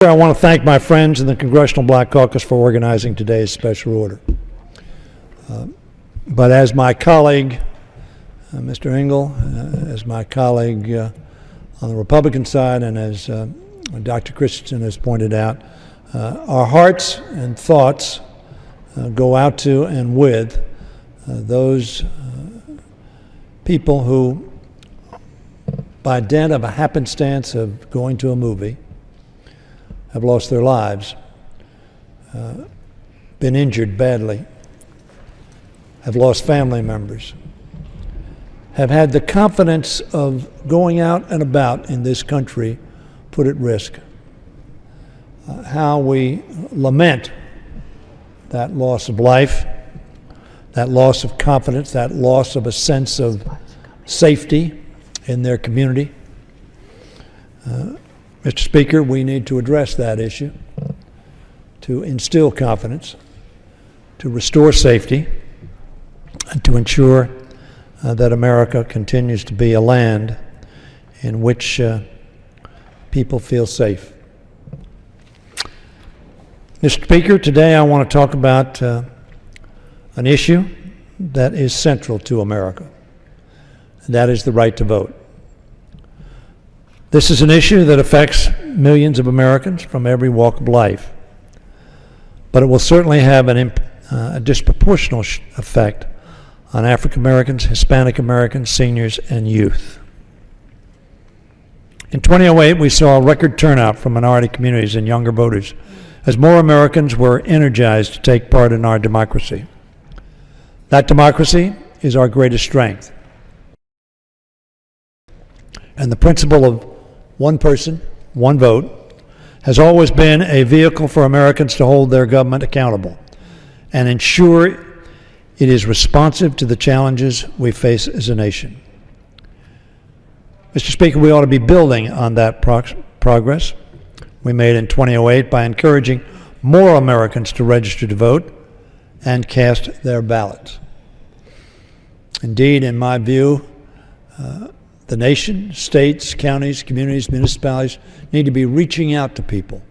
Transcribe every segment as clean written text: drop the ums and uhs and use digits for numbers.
I want to thank my friends in the Congressional Black Caucus for organizing today's special order. But as my colleague, Mr. Engel, as my colleague on the Republican side, and as Dr. Christensen has pointed out, our hearts and thoughts go out to and with those people who, by dint of a happenstance of going to a movie, have lost their lives, been injured badly, have lost family members, have had the confidence of going out and about in this country put at risk. How we lament that loss of life, that loss of confidence, that loss of a sense of safety in their community. Mr. Speaker, we need to address that issue, to instill confidence, to restore safety, and to ensure that America continues to be a land in which people feel safe. Mr. Speaker, today I want to talk about an issue that is central to America, and that is the right to vote. This is an issue that affects millions of Americans from every walk of life, but it will certainly have a disproportional effect on African Americans, Hispanic Americans, seniors, and youth. In 2008, we saw a record turnout from minority communities and younger voters as more Americans were energized to take part in our democracy. That democracy is our greatest strength. And the principle of one person, one vote, has always been a vehicle for Americans to hold their government accountable and ensure it is responsive to the challenges we face as a nation. Mr. Speaker, we ought to be building on that progress we made in 2008 by encouraging more Americans to register to vote and cast their ballots. Indeed, in my view, the nation, states, counties, communities, municipalities need to be reaching out to people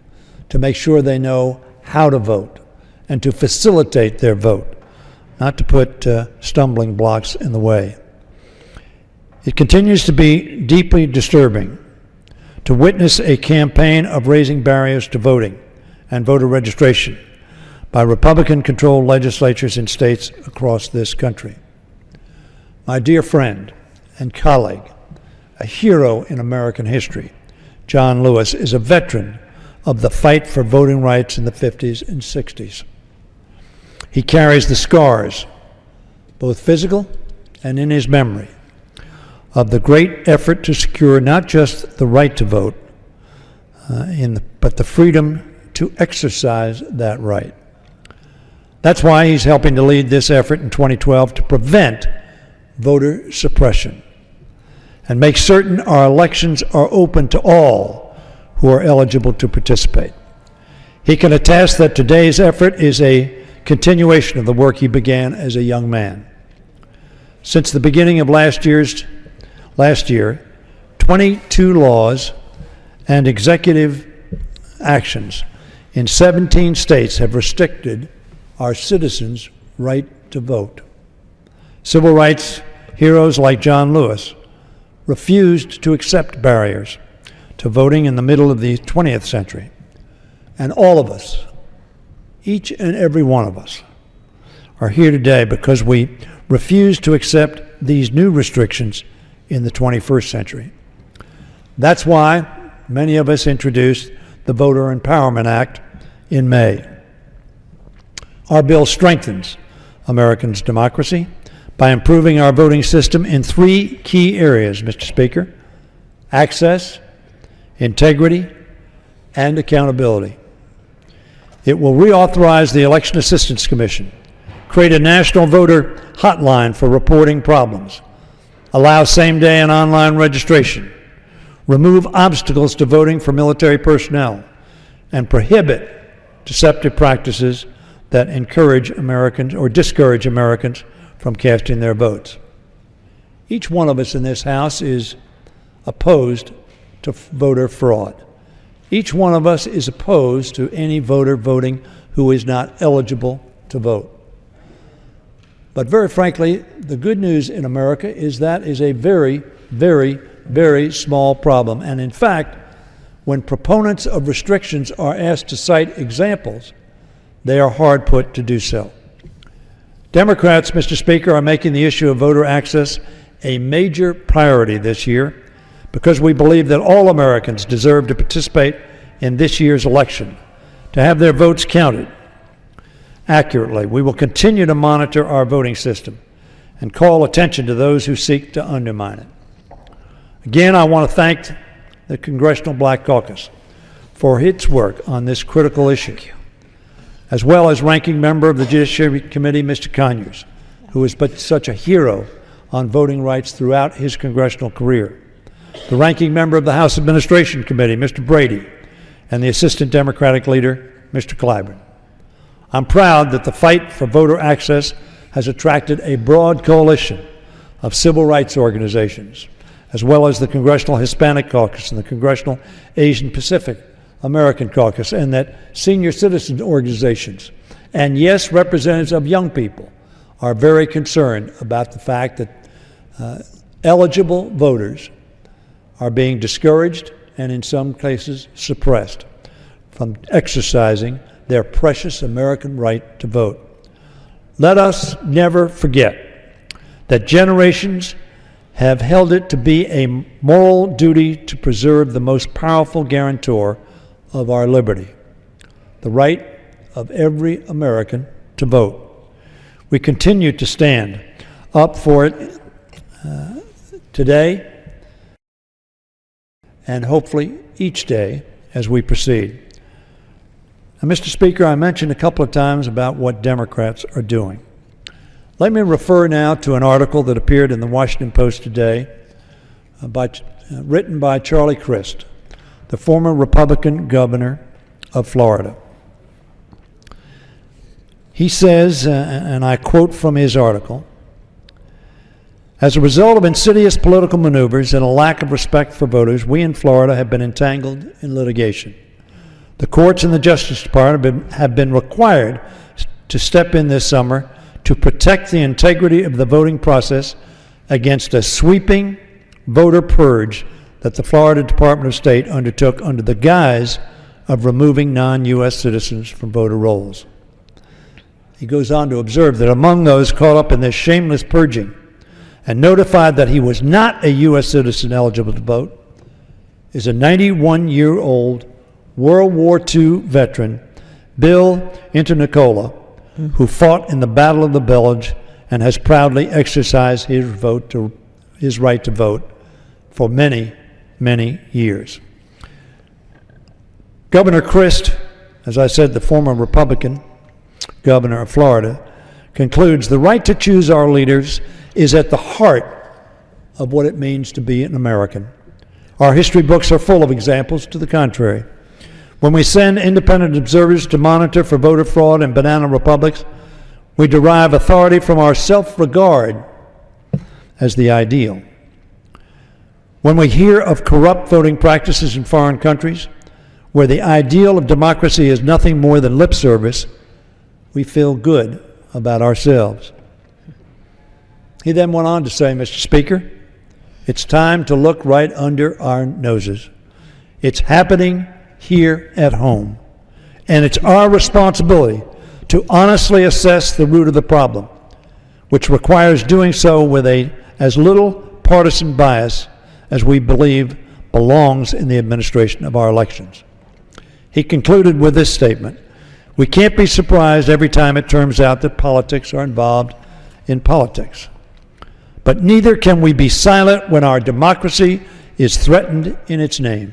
to make sure they know how to vote and to facilitate their vote, not to put stumbling blocks in the way. It continues to be deeply disturbing to witness a campaign of raising barriers to voting and voter registration by Republican-controlled legislatures in states across this country. My dear friend and colleague, a hero in American history, John Lewis, is a veteran of the fight for voting rights in the 50s and 60s. He carries the scars, both physical and in his memory, of the great effort to secure not just the right to vote, but the freedom to exercise that right. That's why he's helping to lead this effort in 2012 to prevent voter suppression and make certain our elections are open to all who are eligible to participate. He can attest that today's effort is a continuation of the work he began as a young man. Since the beginning of last year, 22 laws and executive actions in 17 states have restricted our citizens' right to vote. Civil rights heroes like John Lewis refused to accept barriers to voting in the middle of the 20th century. And all of us, each and every one of us, are here today because we refuse to accept these new restrictions in the 21st century. That's why many of us introduced the Voter Empowerment Act in May. Our bill strengthens Americans' democracy by improving our voting system in three key areas, Mr. Speaker: access, integrity, and accountability. It will reauthorize the Election Assistance Commission, create a national voter hotline for reporting problems, allow same-day and online registration, remove obstacles to voting for military personnel, and prohibit deceptive practices that encourage Americans or discourage Americans from casting their votes. Each one of us in this House is opposed to voter fraud. Each one of us is opposed to any voter voting who is not eligible to vote. But very frankly, the good news in America is that is a very, very, very small problem. And in fact, when proponents of restrictions are asked to cite examples, they are hard put to do so. Democrats, Mr. Speaker, are making the issue of voter access a major priority this year because we believe that all Americans deserve to participate in this year's election, to have their votes counted accurately. We will continue to monitor our voting system and call attention to those who seek to undermine it. Again, I want to thank the Congressional Black Caucus for its work on this critical issue, as well as Ranking Member of the Judiciary Committee, Mr. Conyers, who has been such a hero on voting rights throughout his congressional career, the Ranking Member of the House Administration Committee, Mr. Brady, and the Assistant Democratic Leader, Mr. Clyburn. I'm proud that the fight for voter access has attracted a broad coalition of civil rights organizations, as well as the Congressional Hispanic Caucus and the Congressional Asian Pacific American Caucus, and that senior citizen organizations, and yes, representatives of young people, are very concerned about the fact that eligible voters are being discouraged and in some cases suppressed from exercising their precious American right to vote. Let us never forget that generations have held it to be a moral duty to preserve the most powerful guarantor of our liberty, the right of every American to vote. We continue to stand up for it today and hopefully each day as we proceed. Now, Mr. Speaker, I mentioned a couple of times about what Democrats are doing. Let me refer now to an article that appeared in the Washington Post today written by Charlie Crist, the former Republican governor of Florida. He says, and I quote from his article, "As a result of insidious political maneuvers and a lack of respect for voters, we in Florida have been entangled in litigation. The courts and the Justice Department have been required to step in this summer to protect the integrity of the voting process against a sweeping voter purge that the Florida Department of State undertook under the guise of removing non-U.S. citizens from voter rolls." He goes on to observe that among those caught up in this shameless purging and notified that he was not a U.S. citizen eligible to vote is a 91-year-old World War II veteran, Bill Internicola, who fought in the Battle of the Bulge and has proudly exercised his right to vote for many, many years. Governor Crist, as I said, the former Republican governor of Florida, concludes the right to choose our leaders is at the heart of what it means to be an American. Our history books are full of examples to the contrary. When we send independent observers to monitor for voter fraud in banana republics, we derive authority from our self-regard as the ideal. When we hear of corrupt voting practices in foreign countries, where the ideal of democracy is nothing more than lip service, we feel good about ourselves. He then went on to say, Mr. Speaker, it's time to look right under our noses. It's happening here at home, and it's our responsibility to honestly assess the root of the problem, which requires doing so with as little partisan bias as we believe belongs in the administration of our elections. He concluded with this statement: "We can't be surprised every time it turns out that politics are involved in politics. But neither can we be silent when our democracy is threatened in its name.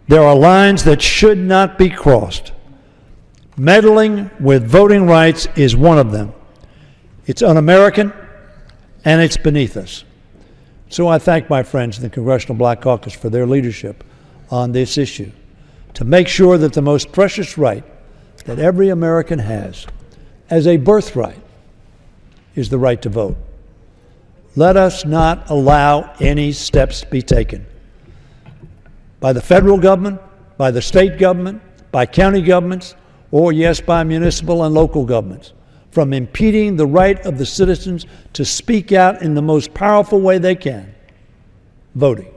There are lines that should not be crossed. Meddling with voting rights is one of them. It's un-American, and it's beneath us." So I thank my friends in the Congressional Black Caucus for their leadership on this issue, to make sure that the most precious right that every American has as a birthright is the right to vote. Let us not allow any steps be taken by the federal government by the state government, by county governments, or yes, by municipal and local governments, from impeding the right of the citizens to speak out in the most powerful way they can, voting.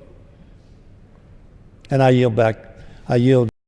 And I yield back. I yield